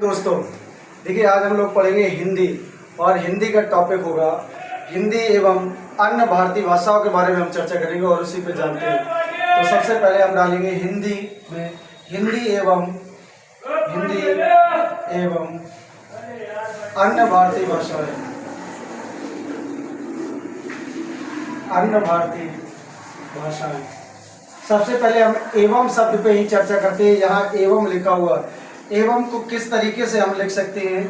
दोस्तों देखिए, आज हम लोग पढ़ेंगे हिंदी। और हिंदी का टॉपिक होगा हिंदी एवं अन्य भारतीय भाषाओं के बारे में हम चर्चा करेंगे और उसी पे जानते हैं। तो सबसे पहले हम डालेंगे हिंदी में हिंदी एवं अन्य भारतीय भाषाएं। अन्य भारतीय भाषाएं। सबसे पहले हम एवं शब्द पे ही चर्चा करते हैं। यहाँ एवं लिखा हुआ है, एवं को किस तरीके से हम लिख सकते हैं,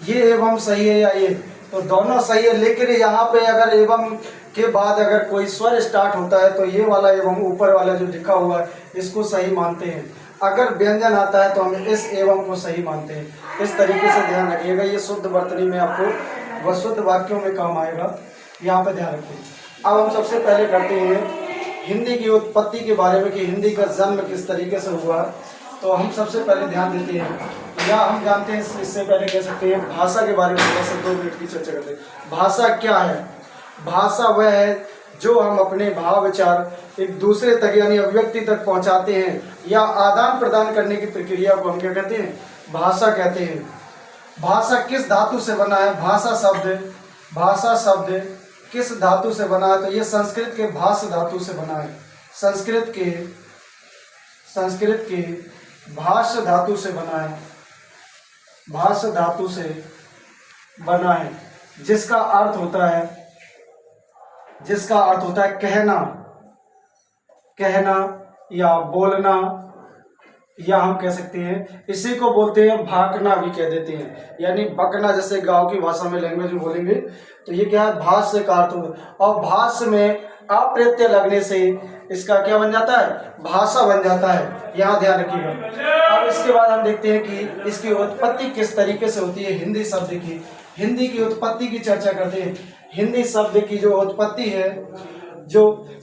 ये एवं सही है या ये, तो दोनों सही है। लेकिन यहाँ पे अगर एवं के बाद अगर कोई स्वर स्टार्ट होता है तो ये वाला एवं ऊपर वाला जो लिखा हुआ है इसको सही मानते हैं। अगर व्यंजन आता है तो हम इस एवं को सही मानते हैं। इस तरीके से ध्यान रखिएगा, ये शुद्ध वर्तनी में आपको व शुद्ध वाक्यों में काम आएगा, यहाँ पे ध्यान रखिए। अब हम सबसे पहले करते हैं हिंदी की उत्पत्ति के बारे में कि हिंदी का जन्म किस तरीके से हुआ। तो हम सबसे पहले ध्यान देते हैं, या हम जानते हैं, इससे पहले कह सकते हैं भाषा के बारे में थोड़ा सा 2 मिनट की चर्चा करते हैं। भाषा क्या है? भाषा वह है जो हम अपने भाव विचार एक दूसरे तक यानी अभिव्यक्ति तक पहुंचाते हैं या आदान प्रदान करने की प्रक्रिया को हम क्या कहते हैं? भाषा कहते हैं। भाषा किस धातु से बना है? भाषा शब्द किस धातु से बना है? तो ये संस्कृत के भाष धातु से बना है। संस्कृत के भाष धातु से बना है। भाष धातु से बना है, जिसका अर्थ होता है कहना या बोलना, या हम कह सकते हैं इसी को बोलते हैं भाकना भी कह देते हैं, यानी बकना। जैसे गांव की भाषा में लैंग्वेज में बोलेंगे तो ये क्या है? भाष्य का अर्थ होगा। और भाष्य में अप्रत्यय लगने से इसका क्या बन जाता है? भाषा बन जाता है। यहाँ ध्यान रखिएगा। अब इसके बाद हम देखते हैं कि इसकी उत्पत्ति किस तरीके से होती है। हिंदी शब्द की, हिंदी की उत्पत्ति की चर्चा करते हैं। हिंदी शब्द की जो उत्पत्ति है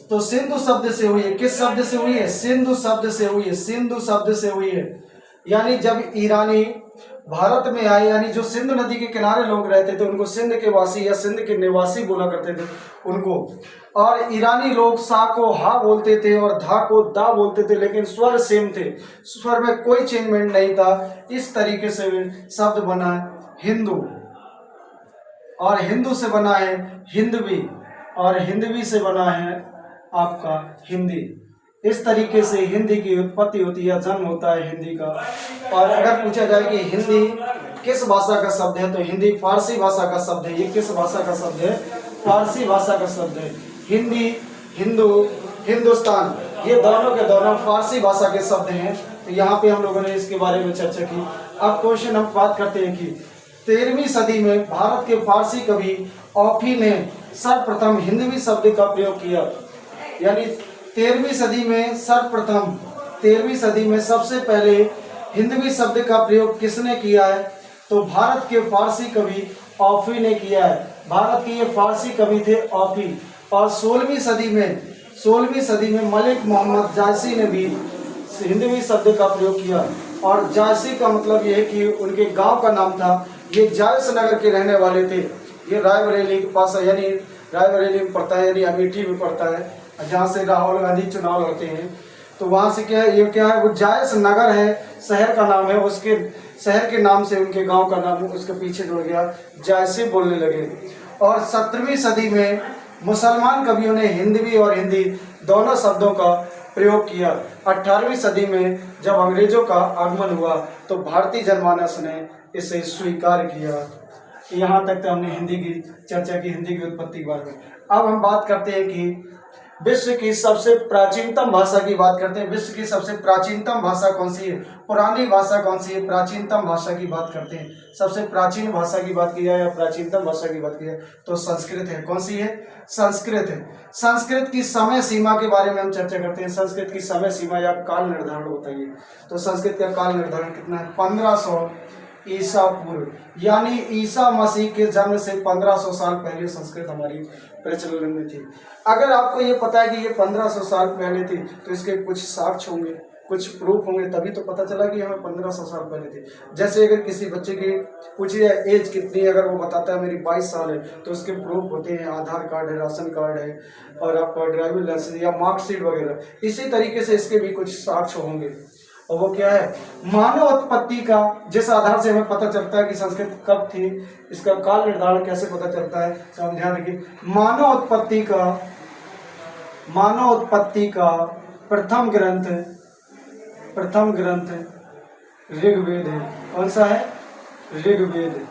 तो सिंधु शब्द से हुई है। किस शब्द से हुई है? सिंधु शब्द से हुई है। सिंधु शब्द से हुई है, यानी जब ईरानी भारत में आए, यानी जो सिंधु नदी के किनारे लोग रहते थे उनको सिंध के वासी या सिंध के निवासी बोला करते थे उनको। और ईरानी लोग सा को हा बोलते थे और धा को दा बोलते थे, लेकिन स्वर सेम थे, स्वर में कोई चेंजमेंट नहीं था। इस तरीके से शब्द बना है हिंदू, और हिंदू से बना है हिंदवी, और हिंदवी से बना है आपका हिंदी। इस तरीके से हिंदी की उत्पत्ति होती है, जन्म होता है हिंदी का। और अगर पूछा जाए कि हिंदी किस भाषा का शब्द है, तो हिंदी फारसी भाषा का शब्द है। ये किस भाषा का शब्द है? फारसी भाषा का शब्द है। हिंदी, हिंदू, हिंदुस्तान, ये दोनों के दोनों फारसी भाषा के शब्द हैं। तो यहाँ पे हम लोगों ने इसके बारे में चर्चा की। अब क्वेश्चन हम बात करते हैं कि 13वीं सदी में भारत के फारसी कवि औफी ने सर्वप्रथम हिंदवी शब्द का प्रयोग किया। यानी 13वीं सदी में सबसे पहले हिंदवी शब्द का प्रयोग किसने किया है? तो भारत के फारसी कवि औफी ने किया है। भारत के ये फारसी कवि थे औफी। और 16वीं सदी में मलिक मोहम्मद जायसी ने भी हिंदवी शब्द का प्रयोग किया। और जायसी का मतलब ये है कि उनके गांव का नाम था। ये जायस नगर के रहने वाले थे। ये रायबरेली के पास, यानी रायबरेली में पड़ता है, यानी अमेठी में पड़ता है, जहाँ से राहुल गांधी चुनाव लड़ते हैं। तो वहाँ से क्या है, ये क्या है, वो जायस नगर है, शहर का नाम है। उसके शहर के नाम से उनके गांव का नाम उसके पीछे जुड़ गया, जायसी बोलने लगे। और 17वीं सदी में मुसलमान कवियों ने हिंदवी और हिंदी दोनों शब्दों का प्रयोग किया। 18वीं सदी में जब अंग्रेजों का आगमन हुआ तो भारतीय जनमानस ने इसे स्वीकार किया। यहाँ तक तो हमने हिंदी की चर्चा की, हिंदी की उत्पत्ति के बारे में। अब हम बात करते हैं कि विश्व की सबसे प्राचीनतम भाषा की बात करते हैं। विश्व की सबसे प्राचीनतम भाषा कौन सी है? पुरानी भाषा कौन सी है? प्राचीनतम भाषा की बात करते हैं। सबसे प्राचीन भाषा की बात की जाए या प्राचीनतम भाषा की बात की जाए तो संस्कृत है। कौन सी है? संस्कृत है। संस्कृत की समय सीमा के बारे में हम चर्चा करते हैं। संस्कृत की समय सीमा या काल निर्धारण बताइए। तो संस्कृत का काल निर्धारण कितना है? 1500 ईसा पूर्व, यानी ईसा मसीह के जन्म से 1500 साल पहले संस्कृत हमारी प्रचलन में थी। अगर आपको ये पता है कि ये 1500 साल पहले थी तो इसके कुछ साक्ष्य होंगे, कुछ प्रूफ होंगे, तभी तो पता चला कि हमें 1500 साल पहले थी। जैसे अगर किसी बच्चे की पूछिए एज कितनी है, अगर वो बताता है मेरी 22 साल है तो उसके प्रूफ होते हैं, आधार कार्ड है, राशन कार्ड है और आपका ड्राइविंग लाइसेंस या मार्कशीट वगैरह। इसी तरीके से इसके भी कुछ साक्ष्य होंगे। और वो क्या है, मानव उत्पत्ति का, जिस आधार से हमें पता चलता है कि संस्कृत कब थी, इसका काल निर्धारण कैसे पता चलता है, तो हम ध्यान रखिए। मानव उत्पत्ति का प्रथम ग्रंथ ऋग्वेद है। कौन सा है? ऋग्वेद।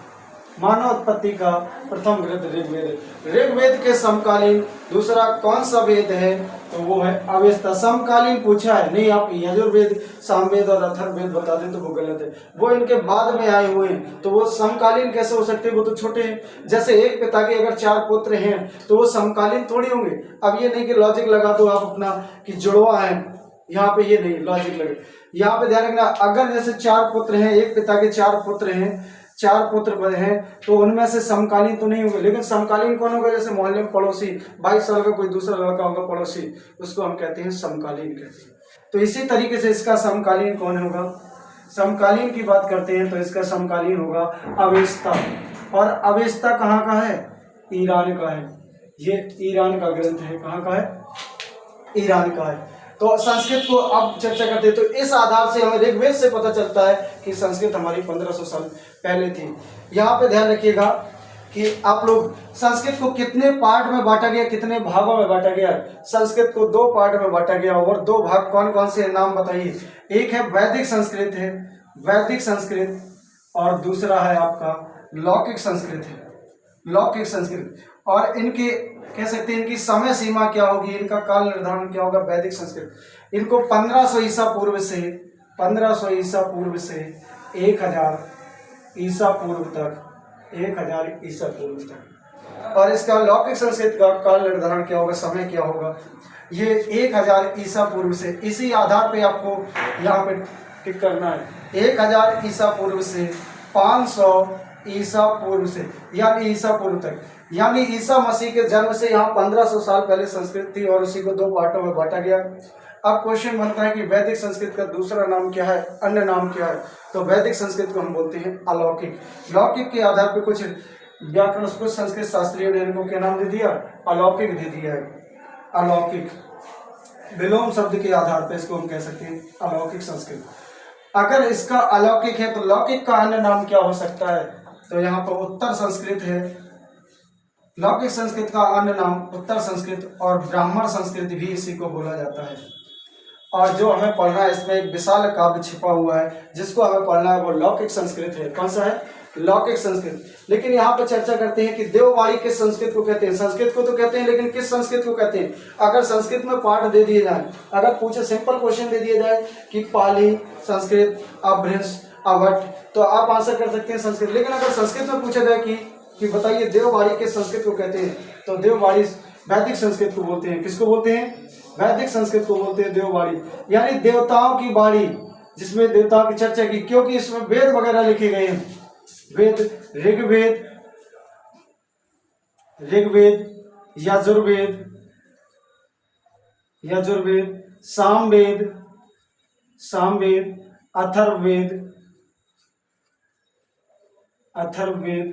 मानव उत्पत्ति का प्रथम ग्रंथ ऋग्वेद है। ऋग्वेद के समकालीन दूसरा कौन सा वेद है? तो वो है अवेस्ता। समकालीन पूछा है, नहीं आप यजुर्वेद, सामवेद और अथर्ववेद बता दें तो वो गलत है, वो इनके बाद में आए हुए हैं, तो वो समकालीन कैसे हो सकते हैं, वो तो छोटे हैं। जैसे एक पिता के अगर 4 पुत्र हैं तो वो समकालीन थोड़ी होंगे। अब ये नहीं कि लॉजिक लगा दो आप अपना कि जुड़वा है, यहाँ पे ये नहीं लॉजिक लगे। यहाँ पे ध्यान रखना, अगर जैसे 4 पुत्र हैं, एक पिता के 4 पुत्र हैं, 4 पुत्र हैं, तो उनमें से समकालीन तो नहीं होंगे, लेकिन समकालीन कौन होगा? जैसे मोहल्ले में पड़ोसी 22 साल का कोई दूसरा लड़का होगा पड़ोसी, उसको हम कहते हैं समकालीन कहते हैं। तो इसी तरीके से इसका समकालीन कौन होगा? समकालीन की बात करते हैं तो इसका समकालीन होगा अवेस्ता। और अवेस्ता कहाँ का है? ईरान का है। ये ईरान का ग्रंथ है। कहाँ का है? ईरान का है। तो संस्कृत को अब चर्चा करते हैं, तो इस आधार से हमें ऋग्वेद से पता चलता है कि संस्कृत हमारी 1500 साल पहले थी। यहाँ पे ध्यान रखिएगा कि आप लोग संस्कृत को कितने पार्ट में बांटा गया, कितने भागों में बांटा गया? संस्कृत को 2 पार्ट में बांटा गया, और 2 भाग कौन कौन से नाम बताइए? एक है वैदिक संस्कृत और दूसरा है आपका लौकिक संस्कृत है, लौकिक संस्कृत। और इनके कह सकते हैं इनकी समय सीमा क्या होगी, इनका काल निर्धारण क्या होगा? वैदिक संस्कृत। इनको 1500 ईसा पूर्व से 1000 ईसा पूर्व तक, और इसका लौकिक संस्कृत का काल निर्धारण क्या होगा, समय क्या होगा? ये 1000 ईसा पूर्व से, इसी आधार पे आपको यहाँ पे टिक करना है। 1000 ईसा पूर्व से 500 ईसा पूर्व से, यानी ईसा पूर्व तक, यानी ईसा मसीह के जन्म से यहाँ 1500 साल पहले संस्कृत थी, और उसी को 2 पार्टों में बांटा गया। अब क्वेश्चन बनता है कि वैदिक संस्कृत का दूसरा नाम क्या है, अन्य नाम क्या है? तो वैदिक संस्कृत को हम बोलते हैं अलौकिक। लौकिक के आधार पर कुछ व्याकरण, कुछ संस्कृत शास्त्रियों ने इनको क्या नाम दे दिया? अलौकिक दे दिया है। अलौकिक विलोम शब्द के आधार पर इसको हम कह सकते हैं अलौकिक संस्कृत। अगर इसका अलौकिक है तो लौकिक का अन्य नाम क्या हो सकता है? तो यहाँ पर उत्तर संस्कृत है। लौकिक संस्कृत का अन्य नाम उत्तर संस्कृत और ब्राह्मण संस्कृत भी इसी को बोला जाता है। और जो हमें पढ़ना है, इसमें एक विशाल काव्य छिपा हुआ है जिसको हमें पढ़ना है, वो लौकिक संस्कृत है। कौन सा है? लौकिक संस्कृत। लेकिन यहाँ पर चर्चा करते हैं कि देववाणी किस संस्कृत को कहते हैं? संस्कृत को तो कहते हैं, लेकिन किस संस्कृत को कहते हैं? अगर संस्कृत में पाठ दे दिए जाए, अगर पूछे सिंपल क्वेश्चन दे दिया जाए कि पाली, संस्कृत, अभ्रंश, अवट, तो आप आंसर कर सकते हैं संस्कृत। लेकिन अगर संस्कृत में पूछा जाए कि बताइए देववाणी किस संस्कृत को कहते हैं, तो देववाणी वैदिक संस्कृत को बोलते हैं। किसको बोलते हैं? वैदिक संस्कृत को बोलते हैं देववाणी, यानी देवताओं की वाणी, जिसमें देवताओं की चर्चा की, क्योंकि इसमें वेद वगैरह लिखे गए हैं। वेद, ऋग्वेद, यजुर्वेद, सामवेद, अथर्ववेद,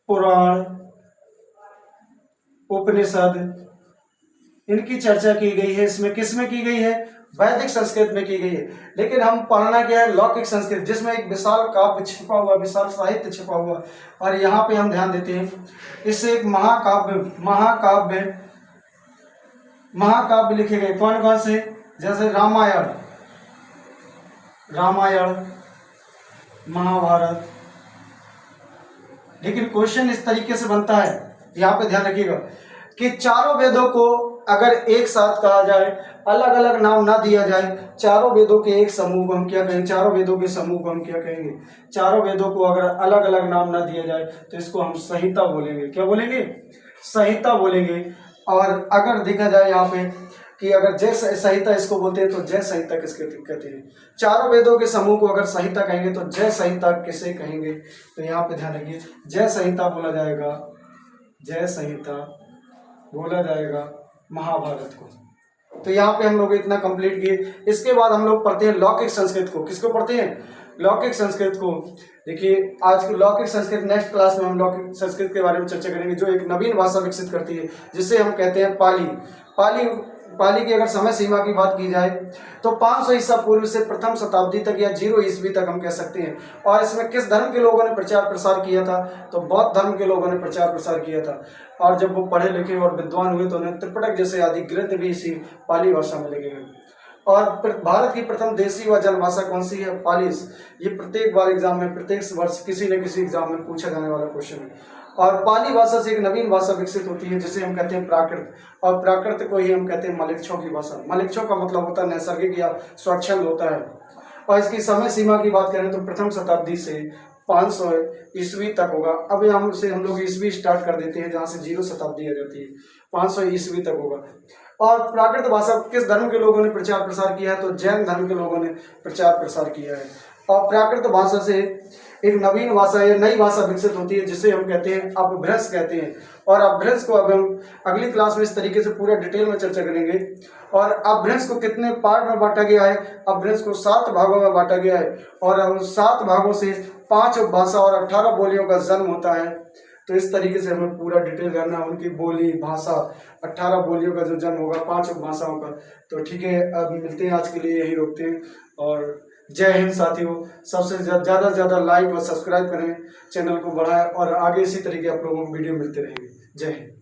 पुराण, उपनिषद, इनकी चर्चा की गई है। इसमें किसमें की गई है? वैदिक संस्कृत में की गई है। लेकिन हम पढ़ना क्या है? लौकिक संस्कृत, जिसमें एक विशाल काव्य छिपा हुआ, विशाल साहित्य छिपा हुआ। और यहाँ पे हम ध्यान देते हैं, इससे एक महाकाव्य लिखे गए। कौन कौन से? जैसे रामायण, महाभारत। लेकिन क्वेश्चन इस तरीके से बनता है, यहाँ पे ध्यान रखिएगा कि चारों वेदों को अगर एक साथ कहा जाए, अलग अलग नाम ना दिया जाए, चारों वेदों के एक समूह को हम क्या कहेंगे? चारों वेदों के समूह को हम क्या कहेंगे? चारों वेदों को अगर अलग अलग नाम ना दिया जाए तो इसको हम संहिता बोलेंगे। क्या बोलेंगे? संहिता बोलेंगे। और अगर देखा जाए यहाँ पे कि अगर जय संहिता इसको बोलते हैं, तो जय संहिता किसके कहते हैं? चारों वेदों के समूह को अगर संहिता कहेंगे तो जय संहिता किसे कहेंगे? तो यहाँ पे ध्यान रखिए, जय संहिता बोला जाएगा महाभारत को। तो यहाँ पे हम लोग इतना कंप्लीट किए। इसके बाद हम लोग पढ़ते हैं लौकिक संस्कृत को। किसको पढ़ते हैं? लौकिक संस्कृत को। देखिए आज की लौकिक संस्कृत, नेक्स्ट क्लास में हम लौकिक संस्कृत के बारे में चर्चा करेंगे, जो एक नवीन भाषा विकसित करती है, जिसे हम कहते हैं पाली। पाली पाली की अगर समय सीमा की बात की जाए तो 500 ईसा पूर्व से प्रथम शताब्दी तक या 0 ईस्वी तक हम कह सकते हैं। और इसमें किस धर्म के लोगों ने प्रचार प्रसार किया था, तो बौद्ध धर्म के लोगों ने प्रचार प्रसार किया था। और जब वो पढ़े लिखे और विद्वान हुए तो उन्हें त्रिपिटक जैसे आदि ग्रंथ भी इसी पाली भाषा में लिखे गए। और भारत की प्रथम देशी व जनभाषा कौन सी है, पालीस। ये प्रत्येक बार एग्जाम में, प्रत्येक वर्ष किसी न किसी एग्जाम में पूछा जाने वाला क्वेश्चन है। और पाली भाषा से एक नवीन भाषा विकसित होती है जिसे हम कहते हैं प्राकृत, और प्राकृत को ही हम कहते हैं मलिक्षों की भाषा। मलिक्षों का मतलब होता है नैसर्गिक या स्वच्छंद होता है। और इसकी समय सीमा की बात करें तो प्रथम शताब्दी से 500 ईस्वी तक होगा। अब हम लोग ईस्वी स्टार्ट कर देते हैं जहाँ से 0 शताब्दी आ जाती है, 500 ईस्वी तक होगा। और प्राकृत भाषा किस धर्म के लोगों ने प्रचार प्रसार किया है, तो जैन धर्म के लोगों ने प्रचार प्रसार किया है। और प्राकृत भाषा से एक नवीन भाषा या नई भाषा विकसित होती है जिसे हम कहते हैं अपभ्रंश कहते हैं। और अपभ्रंश को अब हम अगली क्लास में इस तरीके से पूरा डिटेल में चर्चा करेंगे। और अपभ्रंश को कितने पार्ट में बांटा गया है, अपभ्रंश को 7 भागों में बांटा गया है। और उन 7 भागों से 5 उपभाषा और 18 बोलियों का जन्म होता है। तो इस तरीके से हमें पूरा डिटेल करना है, उनकी बोली भाषा, 18 बोलियों का जो जन्म होगा, 5 उपभाषाओं का। तो ठीक है, अब मिलते हैं, आज के लिए यही रोकते हैं। और जय हिंद साथियों। सबसे ज़्यादा से ज़्यादा लाइक और सब्सक्राइब करें, चैनल को बढ़ाएं और आगे इसी तरीके आप लोगों को वीडियो मिलते रहेंगे। जय हिंद।